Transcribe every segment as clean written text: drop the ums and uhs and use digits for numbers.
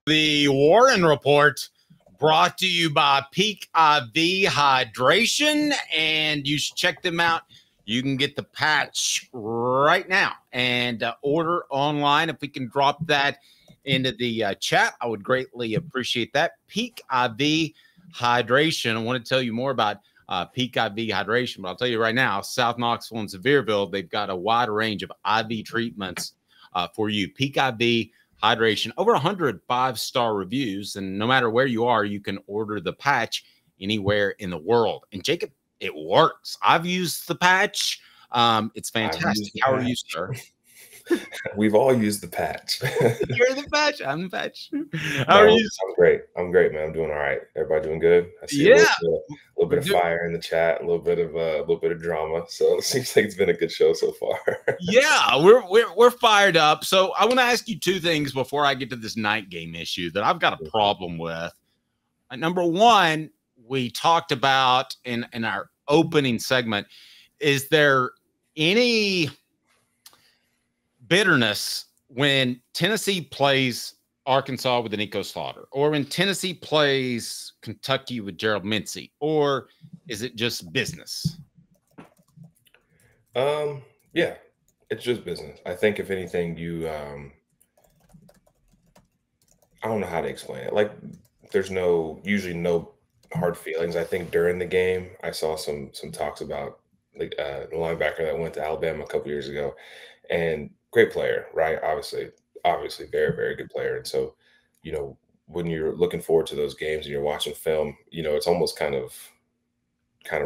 The Warren Report brought to you by Peak IV Hydration, and you should check them out. You can get the patch right now and order online. If we can drop that into the chat, I would greatly appreciate that. Peak IV Hydration. I want to tell you more about Peak IV Hydration, but I'll tell you right now, South Knoxville and Sevierville, they've got a wide range of IV treatments for you. Peak IV Hydration, over 100 5-star reviews, and no matter where you are, you can order the patch anywhere in the world. And Jacob, it works. I've used the patch. It's fantastic. How are you, sir? We've all used the patch. You're the patch. I'm the patch. How are you? I'm great. I'm great, man. I'm doing all right. Everybody doing good? I see a little bit of fire in the chat, a little bit of drama. So it seems like it's been a good show so far. Yeah, we're fired up. So I want to ask you two things before I get to this night game issue that I've got a problem with. Number one, we talked about in our opening segment. Is there any bitterness when Tennessee plays Arkansas with an Nico Slaughter, or when Tennessee plays Kentucky with Gerald Mincey, or is it just business? Yeah, it's just business. I think if anything, you I don't know how to explain it. Like, there's usually no hard feelings. I think during the game, I saw some talks about the linebacker that went to Alabama a couple years ago, and great player, right? Obviously, very, very good player. And so, when you're looking forward to those games and you're watching film, it's almost kind of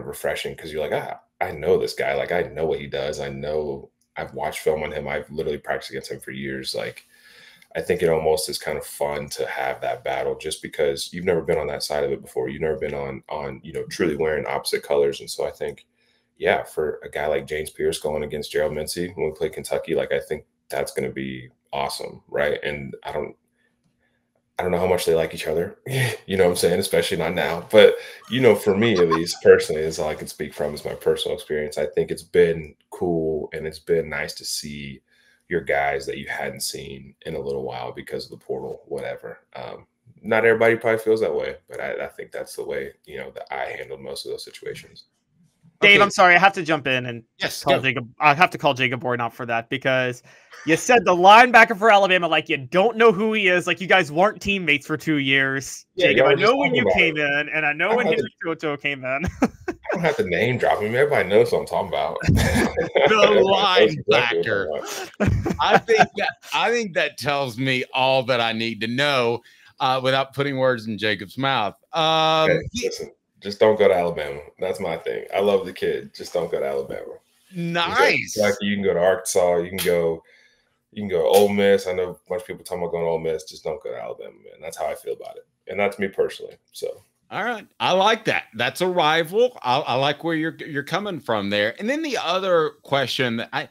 refreshing, because you're like, I know this guy. Like, I know what he does. I've watched film on him. I've literally practiced against him for years. Like, I think it almost is kind of fun to have that battle, just because you've never been on that side of it before. You've never been on truly wearing opposite colors. And so I think, yeah, for a guy like James Pierce going against Gerald Mincey when we play Kentucky, like, I think that's going to be awesome, right? And I don't know how much they like each other, you know what I'm saying? Especially not now. But, for me, at least personally, is all I can speak from is my personal experience. I think it's been cool, and it's been nice to see your guys that you hadn't seen in a little while because of the portal, whatever. Not everybody probably feels that way, but I think that's the way, that I handled most of those situations. Dave, I'm sorry, I have to jump in and call Jacob. I have to call Jacob Bourne out for that, because you said the linebacker for Alabama, like, you don't know who he is, like you guys weren't teammates for 2 years. Yeah, Jacob, I know when you came in, and I know when Henry Toto came in. I don't have to name drop him. Everybody knows what I'm talking about. The linebacker. I think that tells me all that I need to know without putting words in Jacob's mouth. Listen. Just don't go to Alabama. That's my thing. I love the kid. Just don't go to Alabama. Nice. Like, you can go to Arkansas. You can go Ole Miss. I know a bunch of people talking about going to Ole Miss. Just don't go to Alabama, man. That's how I feel about it. And that's me personally. So. All right. I like that. That's a rival. I like where you're coming from there. And then the other question that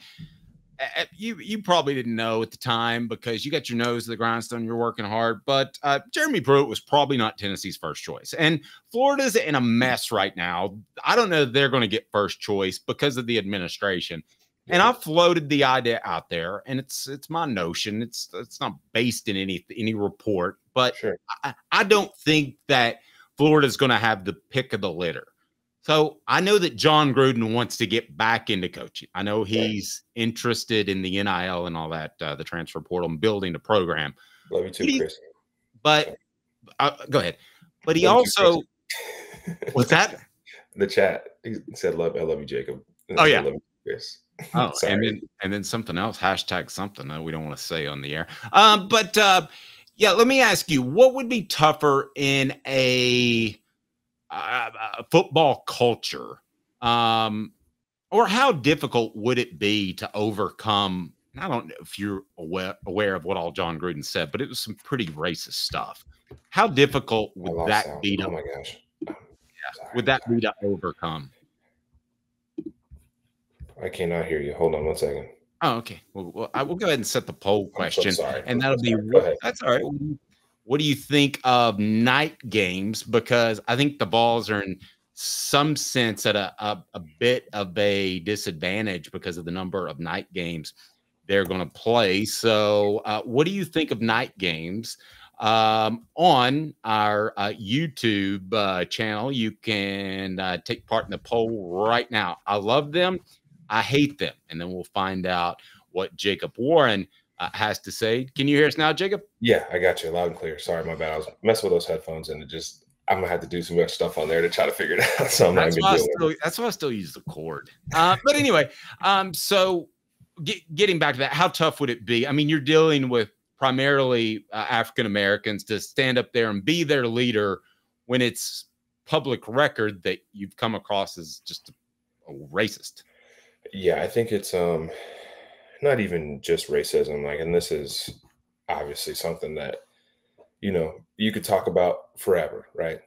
you probably didn't know at the time, because you got your nose to the grindstone, you're working hard, but Jeremy Pruitt was probably not Tennessee's first choice. And Florida's in a mess right now. I don't know if they're going to get first choice because of the administration. And I floated the idea out there, and it's my notion. It's not based in any report, but sure. I don't think that Florida's going to have the pick of the litter. So I know that John Gruden wants to get back into coaching. I know he's interested in the NIL and all that, the transfer portal, and building the program. Love you too, Chris. But go ahead. But he also, what's that? The chat. He said, "I love you, Jacob." Oh yeah. Love you, Chris. Oh, and then something else. Hashtag something that we don't want to say on the air. Yeah. Let me ask you, what would be tougher in a football culture, or how difficult would it be to overcome? I don't know if you're aware of what all John Gruden said, but it was some pretty racist stuff. How difficult would that be to? Oh my gosh! Would that be to overcome? I cannot hear you. Hold on 1 second. Oh, okay. Well, I will go ahead and set the poll question, and that'll be. That's all right. What do you think of night games? Because I think the Vols are in some sense at a bit of a disadvantage because of the number of night games they're going to play. So what do you think of night games? on our YouTube channel. You can take part in the poll right now. I love them. I hate them. And then we'll find out what Jacob Warren has to say. Can you hear us now, Jacob? Yeah, I got you loud and clear. Sorry, my bad. I was messing with those headphones, and I'm gonna have to do some much stuff on there to try to figure it out. So that's why I still use the cord. But anyway, so getting back to that, how tough would it be? I mean, you're dealing with primarily African Americans to stand up there and be their leader when it's public record that you've come across as just a racist. Yeah, I think it's not even just racism. Like, and this is obviously something that, you could talk about forever, right?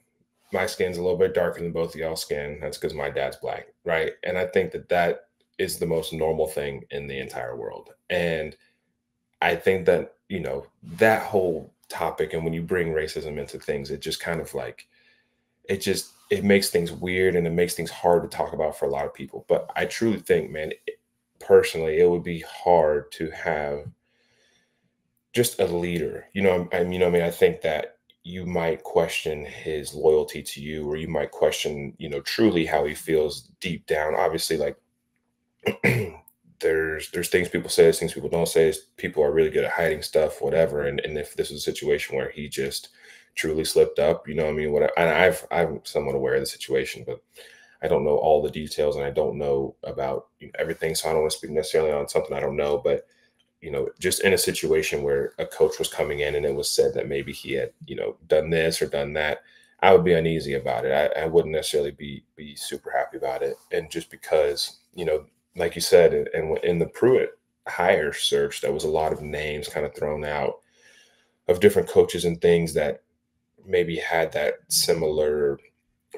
My skin's a little bit darker than both of y'all's skin. That's because my dad's black, right? And I think that is the most normal thing in the entire world. And I think that, that whole topic, and when you bring racism into things, it just kind of like, it makes things weird, and it makes things hard to talk about for a lot of people. But I truly think, man, personally, it would be hard to have just a leader, I think that you might question his loyalty to you, or you might question, truly how he feels deep down. Obviously, like, there's things people say, there's things people don't say. People are really good at hiding stuff, whatever. And if this is a situation where he just truly slipped up, and I'm somewhat aware of the situation, but I don't know all the details, and I don't know about everything. So I don't want to speak necessarily on something I don't know, but just in a situation where a coach was coming in and it was said that maybe he had, done this or done that, I would be uneasy about it. I wouldn't necessarily be super happy about it. And just because, like you said, and in the Pruitt hire search, there was a lot of names kind of thrown out of different coaches and things that maybe had that similar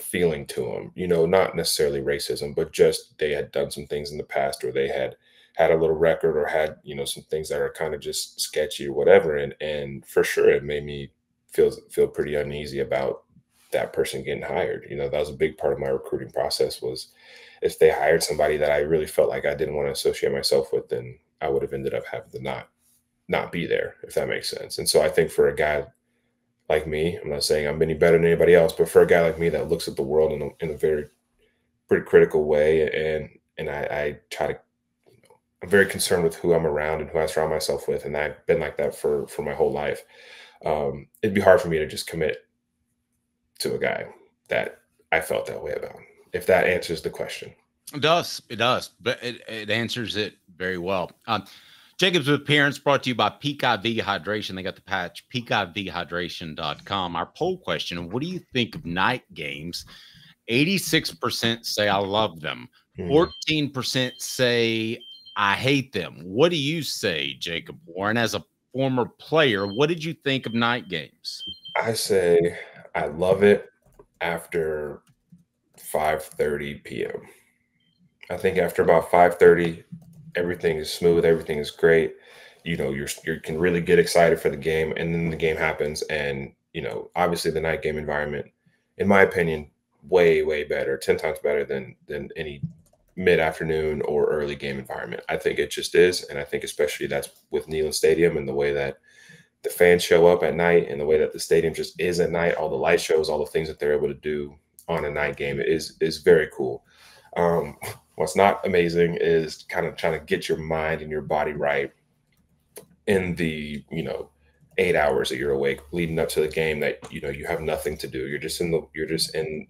feeling to them, not necessarily racism, but just they had done some things in the past, or they had a little record, or had, some things that are kind of just sketchy or whatever. And for sure, it made me feel pretty uneasy about that person getting hired. That was a big part of my recruiting process, was if they hired somebody that I really felt like I didn't want to associate myself with, then I would have ended up having to not be there, if that makes sense. And so I think for a guy like me, I'm not saying I'm any better than anybody else, but for a guy like me that looks at the world in a very pretty critical way, and I try to, I'm very concerned with who I'm around and who I surround myself with, and I've been like that for my whole life. It'd be hard for me to just commit to a guy that I felt that way about, if that answers the question. It does, but it answers it very well. Jacob's appearance brought to you by Peak IV Hydration. They got the patch, peakivhydration.com. Our poll question: what do you think of night games? 86% say I love them. 14% say I hate them. What do you say, Jacob Warren? As a former player, what did you think of night games? I say I love it after 5:30 p.m. I think after about 5:30, everything is smooth, everything is great. You can really get excited for the game, and then the game happens, and obviously the night game environment, in my opinion, way better, 10 times better than any mid-afternoon or early game environment. I think it just is, and I think especially that's with Neyland Stadium and the way that the fans show up at night, and the way that the stadium just is at night, all the light shows, all the things that they're able to do on a night game is very cool. What's not amazing is kind of trying to get your mind and your body right in the 8 hours that you're awake leading up to the game, that you have nothing to do. You're just in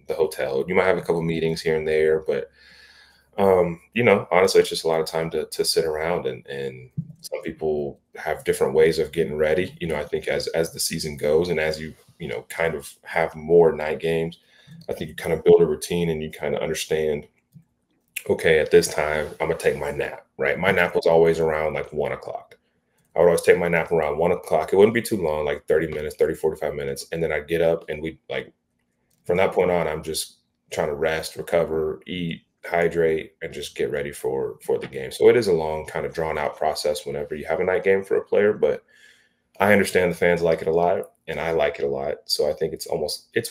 the hotel. You might have a couple meetings here and there, but honestly, it's just a lot of time to sit around, and some people have different ways of getting ready. I think as the season goes, and as you kind of have more night games, I think you kind of build a routine, and you kind of understand, okay, at this time, I'm going to take my nap, right? My nap was always around like 1 o'clock. I would always take my nap around 1 o'clock. It wouldn't be too long, like 45 minutes. And then I'd get up, and from that point on, I'm just trying to rest, recover, eat, hydrate, and just get ready for the game. So it is a long, kind of drawn out process whenever you have a night game for a player, but I understand the fans like it a lot, and I like it a lot. So I think it's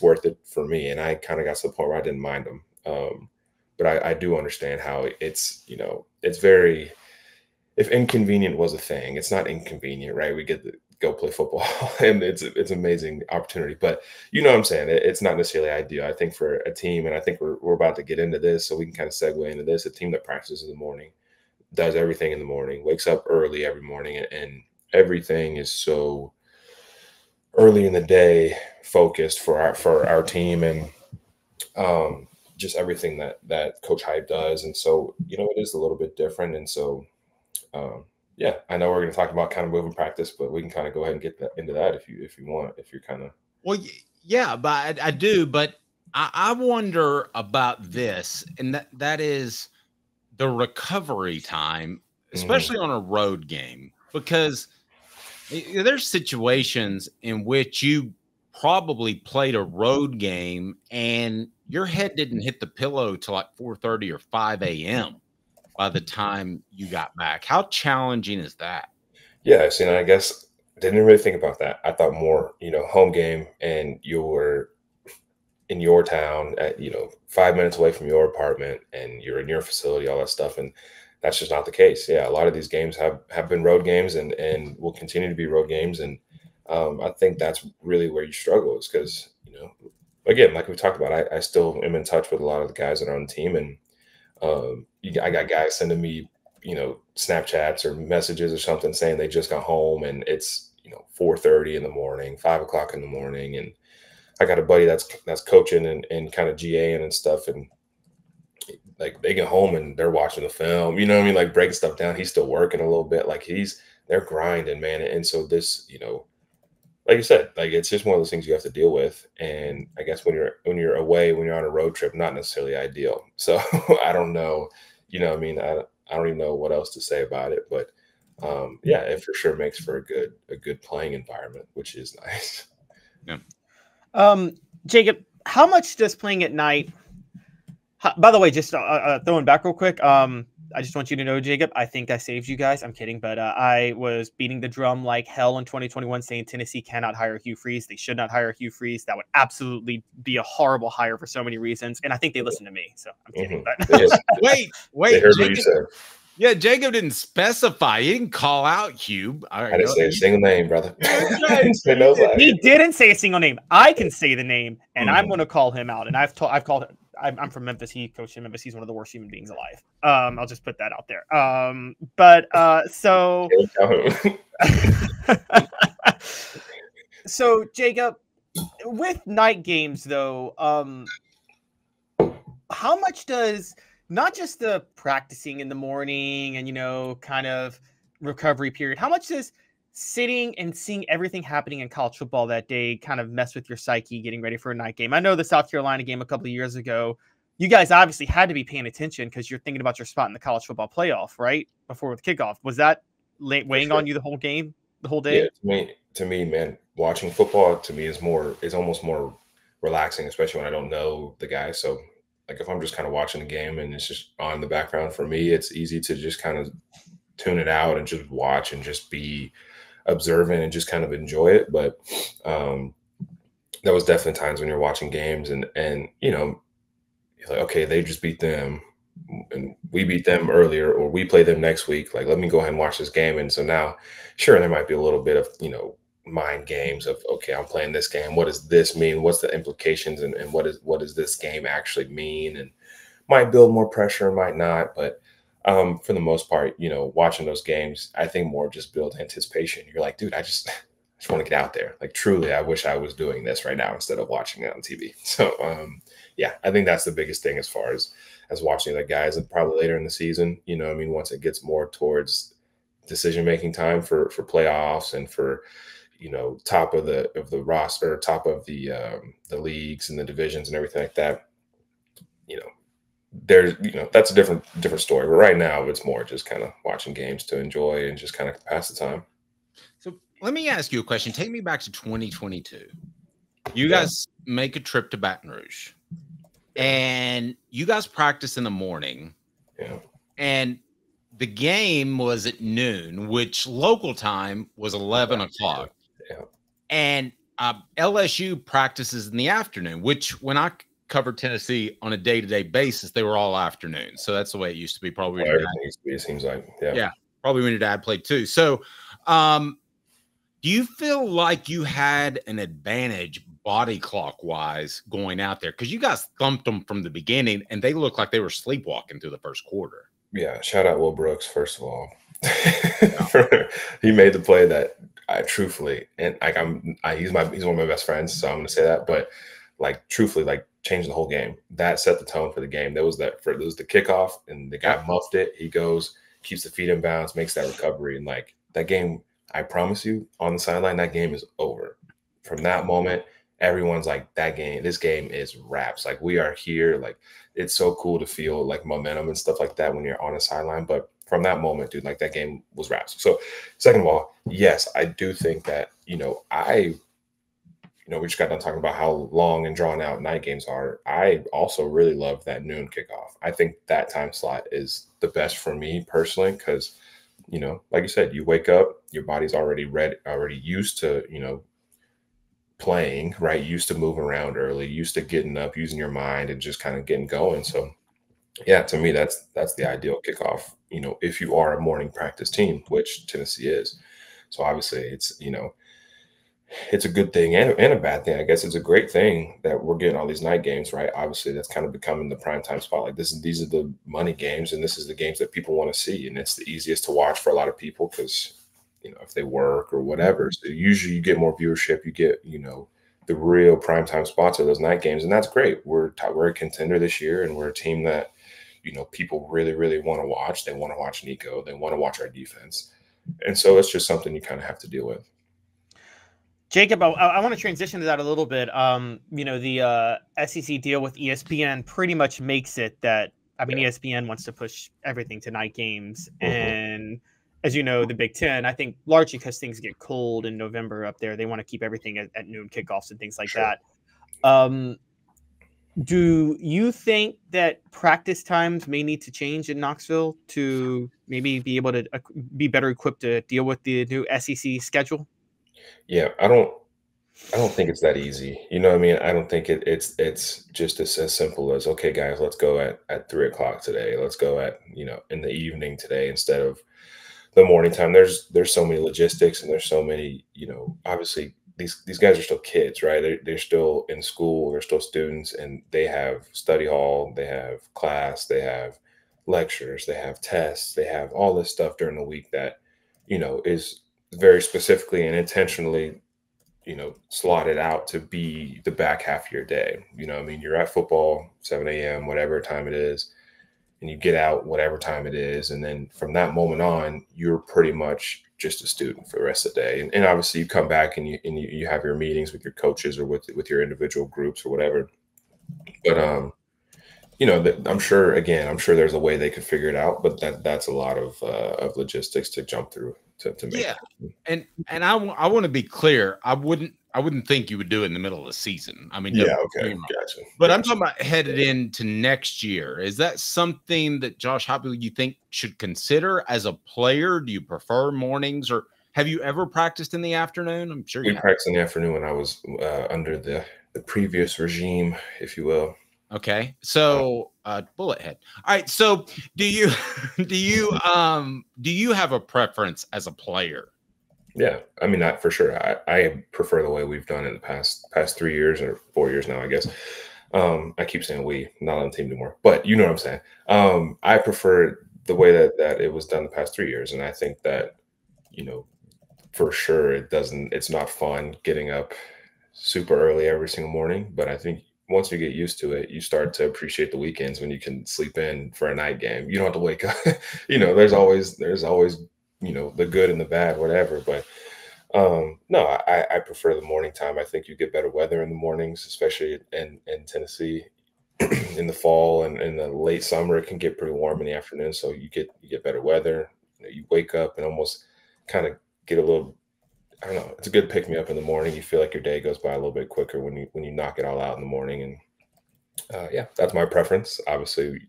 worth it for me. And I kind of got to the point where I didn't mind them. But I do understand how it's very, if inconvenient was a thing, it's not inconvenient, right? We get go play football. And it's amazing opportunity. But you know what I'm saying? It's not necessarily ideal. I think for a team, and I think we're about to get into this, so we can kind of segue into this. A team that practices in the morning, does everything in the morning, wakes up early every morning, and everything is so early in the day focused for our team, and just everything that Coach Hype does. And so, you know, it is a little bit different. And so, yeah, I know we're going to talk about kind of moving practice, but we can kind of go ahead and get into that if you want, if you're kind of. Well, yeah, but I do, but I wonder about this, and that is the recovery time, especially on a road game, because there's situations in which you probably played a road game and your head didn't hit the pillow till like 4:30 or 5 a.m. by the time you got back. How challenging is that? Yeah, so, I guess I didn't really think about that. I thought more, home game, and you're in your town at, 5 minutes away from your apartment, and you're in your facility, all that stuff. And that's just not the case. Yeah, a lot of these games have been road games and will continue to be road games. And I think that's really where you struggle, is because, again, like we talked about, I still am in touch with a lot of the guys that are on the team. And I got guys sending me, Snapchats or messages or something saying they just got home, and it's, 4:30 in the morning, 5 o'clock in the morning. And I got a buddy that's coaching and kind of GAing and stuff. And like they get home and they're watching the film, like breaking stuff down. He's still working a little bit. Like they're grinding, man. And so this, like you said, like it's just one of those things you have to deal with. And I guess when you're away, when you're on a road trip, not necessarily ideal. So I don't know, I don't even know what else to say about it. But yeah, it for sure makes for a good playing environment, which is nice. Yeah. Jacob, how much does playing at night? By the way, just throwing back real quick. I just want you to know, Jacob, I think I saved you guys. I'm kidding, but I was beating the drum like hell in 2021, saying Tennessee cannot hire Hugh Freeze. They should not hire Hugh Freeze. That would absolutely be a horrible hire for so many reasons. And I think they listened to me, so I'm kidding. But wait, they heard what you said. Yeah, Jacob didn't specify. He didn't call out Hugh. I didn't say a single name, brother. He didn't say a single name. I can say the name, and I'm going to call him out. And I've called him. I'm from Memphis. He coached in Memphis. He's one of the worst human beings alive. I'll just put that out there. So Jacob, with night games though, how much does not just the practicing in the morning and kind of recovery period, how much does sitting and seeing everything happening in college football that day kind of mess with your psyche getting ready for a night game? I know the South Carolina game a couple of years ago, you guys obviously had to be paying attention because you're thinking about your spot in the college football playoff, right? Before the kickoff. Was that weighing on you the whole game, the whole day? Yeah, to me, man, watching football to me is almost more relaxing, especially when I don't know the guy. So like if I'm just kind of watching the game and it's just on the background, for me, it's easy to just kind of tune it out and just watch and just be observant and just kind of enjoy it. But there was definitely times when you're watching games and you're like, okay, they just beat them and we beat them earlier, or we play them next week. Like, let me go ahead and watch this game. And so now, sure, there might be a little bit of, mind games of, okay, I'm playing this game. What does this mean? What's the implications? And what does this game actually mean? And might build more pressure, might not. But for the most part, watching those games, I think more just build anticipation. You're like, dude, I just want to get out there. Like, truly, I wish I was doing this right now instead of watching it on TV. So, yeah, I think that's the biggest thing as far as watching the guys, and probably later in the season, once it gets more towards decision-making time for playoffs and for, top of the roster, top of the leagues and the divisions and everything like that, there's, that's a different story. But right now it's more just kind of watching games to enjoy and just kind of pass the time. So let me ask you a question. Take me back to 2022. You guys make a trip to Baton Rouge and you guys practice in the morning. Yeah. And the game was at noon, which local time was 11 o'clock. Yeah. And LSU practices in the afternoon, which when I covered Tennessee on a day-to-day basis, they were all afternoons. So that's the way it used to be. Probably everything used to be, it seems like. Yeah. Probably when your dad played too. So Do you feel like you had an advantage body clock wise going out there? Because you guys thumped them from the beginning and they looked like they were sleepwalking through the first quarter. Yeah, shout out Will Brooks, first of all. Yeah. He made the play that I truthfully, and like he's one of my best friends, so I'm gonna say that. But like truthfully, like changed the whole game. That set the tone for the game. There was the kickoff, and the guy muffed it. He goes, keeps the feet in bounds, makes that recovery, and like that game. I promise you, on the sideline, that game is over. From that moment, everyone's like, this game is wraps. Like we are here. Like it's so cool to feel like momentum and stuff like that when you're on a sideline. But from that moment, dude, like that game was wraps. So second of all, yes, I do think that, we just got done talking about how long and drawn out night games are. I also really love that noon kickoff. I think that time slot is the best for me personally, because, like you said, you wake up, your body's already used to, playing, right? Used to moving around early, used to getting up, using your mind and just kind of getting going. So yeah, to me, that's the ideal kickoff, if you are a morning practice team, which Tennessee is. So obviously it's a good thing and a bad thing. I guess it's a great thing that we're getting all these night games, right? Obviously that's kind of becoming the primetime spot. Like these are the money games, and this is the games that people want to see. And it's the easiest to watch for a lot of people because, if they work or whatever. So usually you get more viewership, you get, the real primetime spots are those night games. And that's great. We're a contender this year, and we're a team that, people really, really want to watch. They want to watch Nico. They want to watch our defense. And so it's just something you kind of have to deal with. Jacob, I want to transition to that a little bit. The SEC deal with ESPN pretty much makes it that, ESPN wants to push everything to night games. Mm-hmm. And as you know, the Big Ten, I think largely because things get cold in November up there, they want to keep everything at noon kickoffs and things like that. Do you think that practice times may need to change in Knoxville to maybe be able to be better equipped to deal with the new SEC schedule? Yeah, I don't think it's that easy. You know what I mean? I don't think it's just as simple as, okay, guys, let's go at 3:00 today. Let's go at, in the evening today instead of the morning time. There's so many logistics, and there's so many, obviously these guys are still kids, right? They're still in school, they're still students, and they have study hall, they have class, they have lectures, they have tests, they have all this stuff during the week that, is very specifically and intentionally, slotted out to be the back half of your day. You're at football, 7 a.m., whatever time it is, and you get out whatever time it is. And then from that moment on, you're pretty much just a student for the rest of the day. And obviously you come back and you have your meetings with your coaches or with your individual groups or whatever. But, I'm sure there's a way they could figure it out, but that's a lot of logistics to jump through to make it. And I want to be clear. I wouldn't think you would do it in the middle of the season. Yeah, okay, gotcha. But I'm talking about headed into next year. Is that something that Josh Hoppe you think should consider as a player? Do you prefer mornings, or have you ever practiced in the afternoon? I'm sure we practiced in the afternoon when I was under the previous regime, if you will. Okay, so bullet head. All right, so do you have a preference as a player? Yeah, not for sure. I prefer the way we've done it in the past 3 years or 4 years now, I guess. I keep saying we, not on the team anymore, but you know what I'm saying. I prefer the way that it was done the past 3 years, and I think that, for sure it's not fun getting up super early every single morning, but I think once you get used to it, you start to appreciate the weekends when you can sleep in for a night game. You don't have to wake up. There's always, the good and the bad, whatever. But no, I prefer the morning time. I think you get better weather in the mornings, especially in Tennessee. In the fall and in the late summer, it can get pretty warm in the afternoon. So you get better weather. You wake up and almost kind of get a little, I don't know, it's a good pick me up in the morning. You feel like your day goes by a little bit quicker when you knock it all out in the morning. And yeah, that's my preference. Obviously,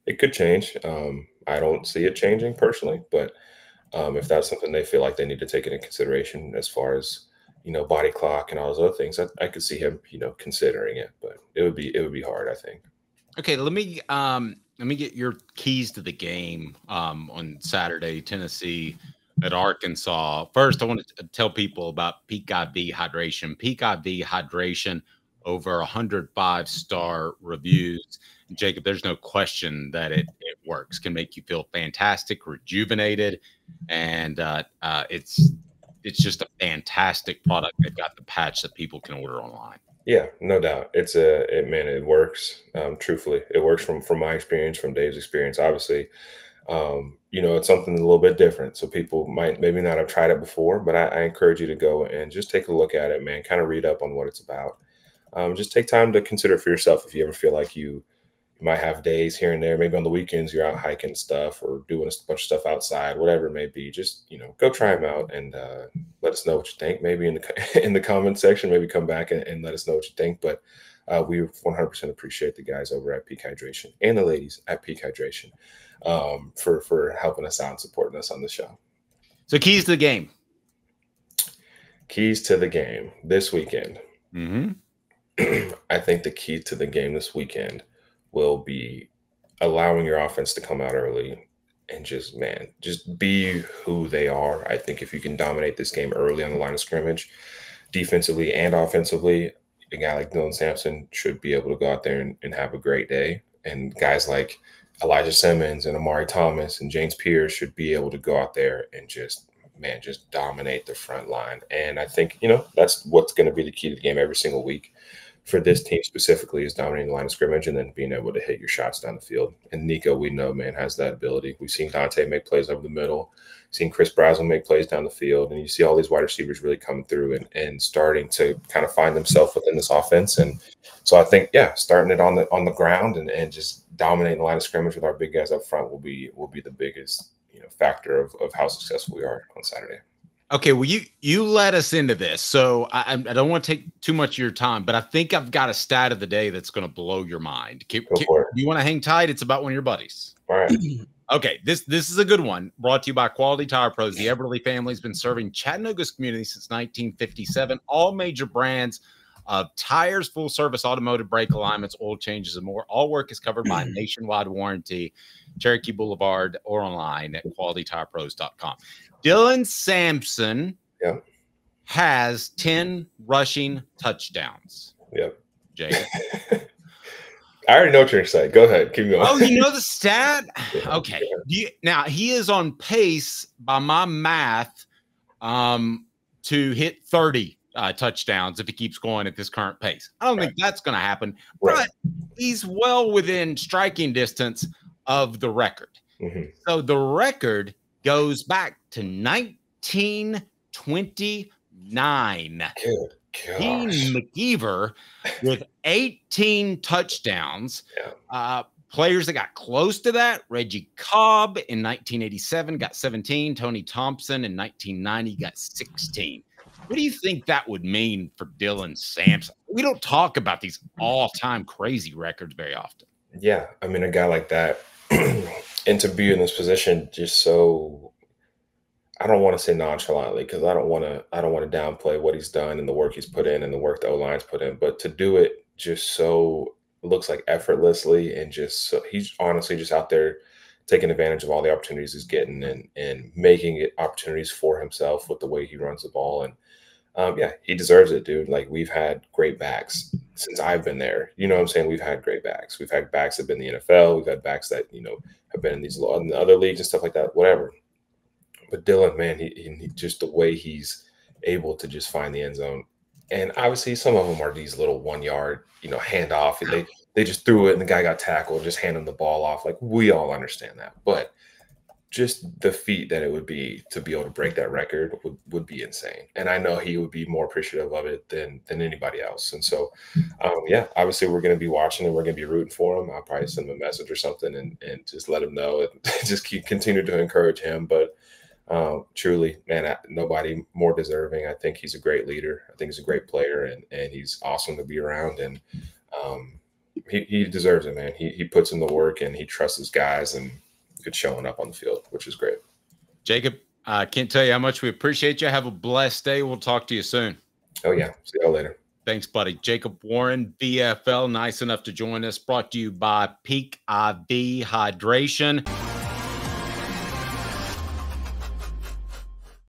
it could change. I don't see it changing personally, but if that's something they feel like they need to take into consideration as far as, body clock and all those other things, I could see him, considering it, but it would be hard, I think. Okay, let me get your keys to the game on Saturday, Tennessee at Arkansas. First, I want to tell people about Peak IV Hydration. Peak IV Hydration, over 100 5-star reviews. And Jacob, there's no question that it works. Can make you feel fantastic, rejuvenated, and it's just a fantastic product. They've got the patch that people can order online. Yeah, no doubt. Man, it works. Truthfully, it works from my experience, from Dave's experience. Obviously, it's something a little bit different. So people might maybe not have tried it before, but I encourage you to go and just take a look at it, man. Kind of read up on what it's about. Just take time to consider it for yourself. If you ever feel like you might have days here and there, maybe on the weekends you're out hiking stuff or doing a bunch of stuff outside, whatever it may be, just, go try them out and let us know what you think. Maybe in the comment section, maybe come back and let us know what you think. But we 100% appreciate the guys over at Peak Hydration and the ladies at Peak Hydration for helping us out and supporting us on the show. So keys to the game. Keys to the game this weekend. Mm-hmm. I think the key to the game this weekend will be allowing your offense to come out early and just be who they are. I think if you can dominate this game early on the line of scrimmage, defensively and offensively, a guy like Dylan Sampson should be able to go out there and have a great day. And guys like Elijah Simmons and Amari Thomas and James Pierce should be able to go out there and just dominate the front line. And I think, that's what's going to be the key to the game every single week. For this team specifically, is dominating the line of scrimmage and then being able to hit your shots down the field. And Nico, we know, man, has that ability. We've seen Dante make plays over the middle, seen Chris Brazel make plays down the field, and you see all these wide receivers really coming through and starting to kind of find themselves within this offense. And so I think, starting it on the ground and just dominating the line of scrimmage with our big guys up front will be the biggest factor of how successful we are on Saturday. Okay, well, you led us into this, so I don't want to take too much of your time, but I think I've got a stat of the day that's going to blow your mind. You want to hang tight? It's about one of your buddies. All right. Okay, this is a good one. Brought to you by Quality Tire Pros. The Eberle family has been serving Chattanooga's community since 1957. All major brands of tires, full service automotive brake alignments, oil changes, and more. All work is covered by a nationwide warranty. Cherokee Blvd or online at qualitytirepros.com. Dylan Sampson has 10 rushing touchdowns. Yep. Jay. I already know what you're excited. Go ahead. Keep going. Oh, you know the stat? Okay. Now, he is on pace, by my math, to hit 30 touchdowns if he keeps going at this current pace. I don't think that's going to happen, but he's well within striking distance of the record. Mm-hmm. So the record goes back to 1929. Good gosh. Dean McKeever with 18 touchdowns. Players that got close to that: Reggie Cobb in 1987 got 17. Tony Thompson in 1990 got 16. What do you think that would mean for Dylan Sampson? We don't talk about these all-time crazy records very often. Yeah, I mean, a guy like that, and to be in this position, just so, I don't want to say nonchalantly, because I don't want to downplay what he's done and the work he's put in and the work the O-line's put in, but to do it just so it looks like effortlessly, and just so he's honestly just out there taking advantage of all the opportunities he's getting and making it opportunities for himself with the way he runs the ball. And he deserves it, dude. Like, we've had great backs since I've been there. You know what I'm saying? We've had great backs. We've had backs that have been in the NFL. We've had backs that, have been in these other leagues and stuff like that, whatever. But Dylan, man, he just the way he's able to just find the end zone. And obviously some of them are these little 1 yard, handoff. And they just threw it and the guy got tackled, just hand him the ball off. Like, we all understand that. But just the feat that it would be to be able to break that record would be insane. And I know he would be more appreciative of it than anybody else. And so, obviously we're going to be watching and we're going to be rooting for him. I'll probably send him a message or something and just let him know and just continue to encourage him. But truly, man, nobody more deserving. I think he's a great leader. I think he's a great player and he's awesome to be around. And he deserves it, man. He puts in the work and he trusts his guys and good showing up on the field, which is great. Jacob, I can't tell you how much we appreciate you. Have a blessed day. We'll talk to you soon. Oh, yeah. See y'all later. Thanks, buddy. Jacob Warren, VFL, nice enough to join us. Brought to you by Peak IV Hydration.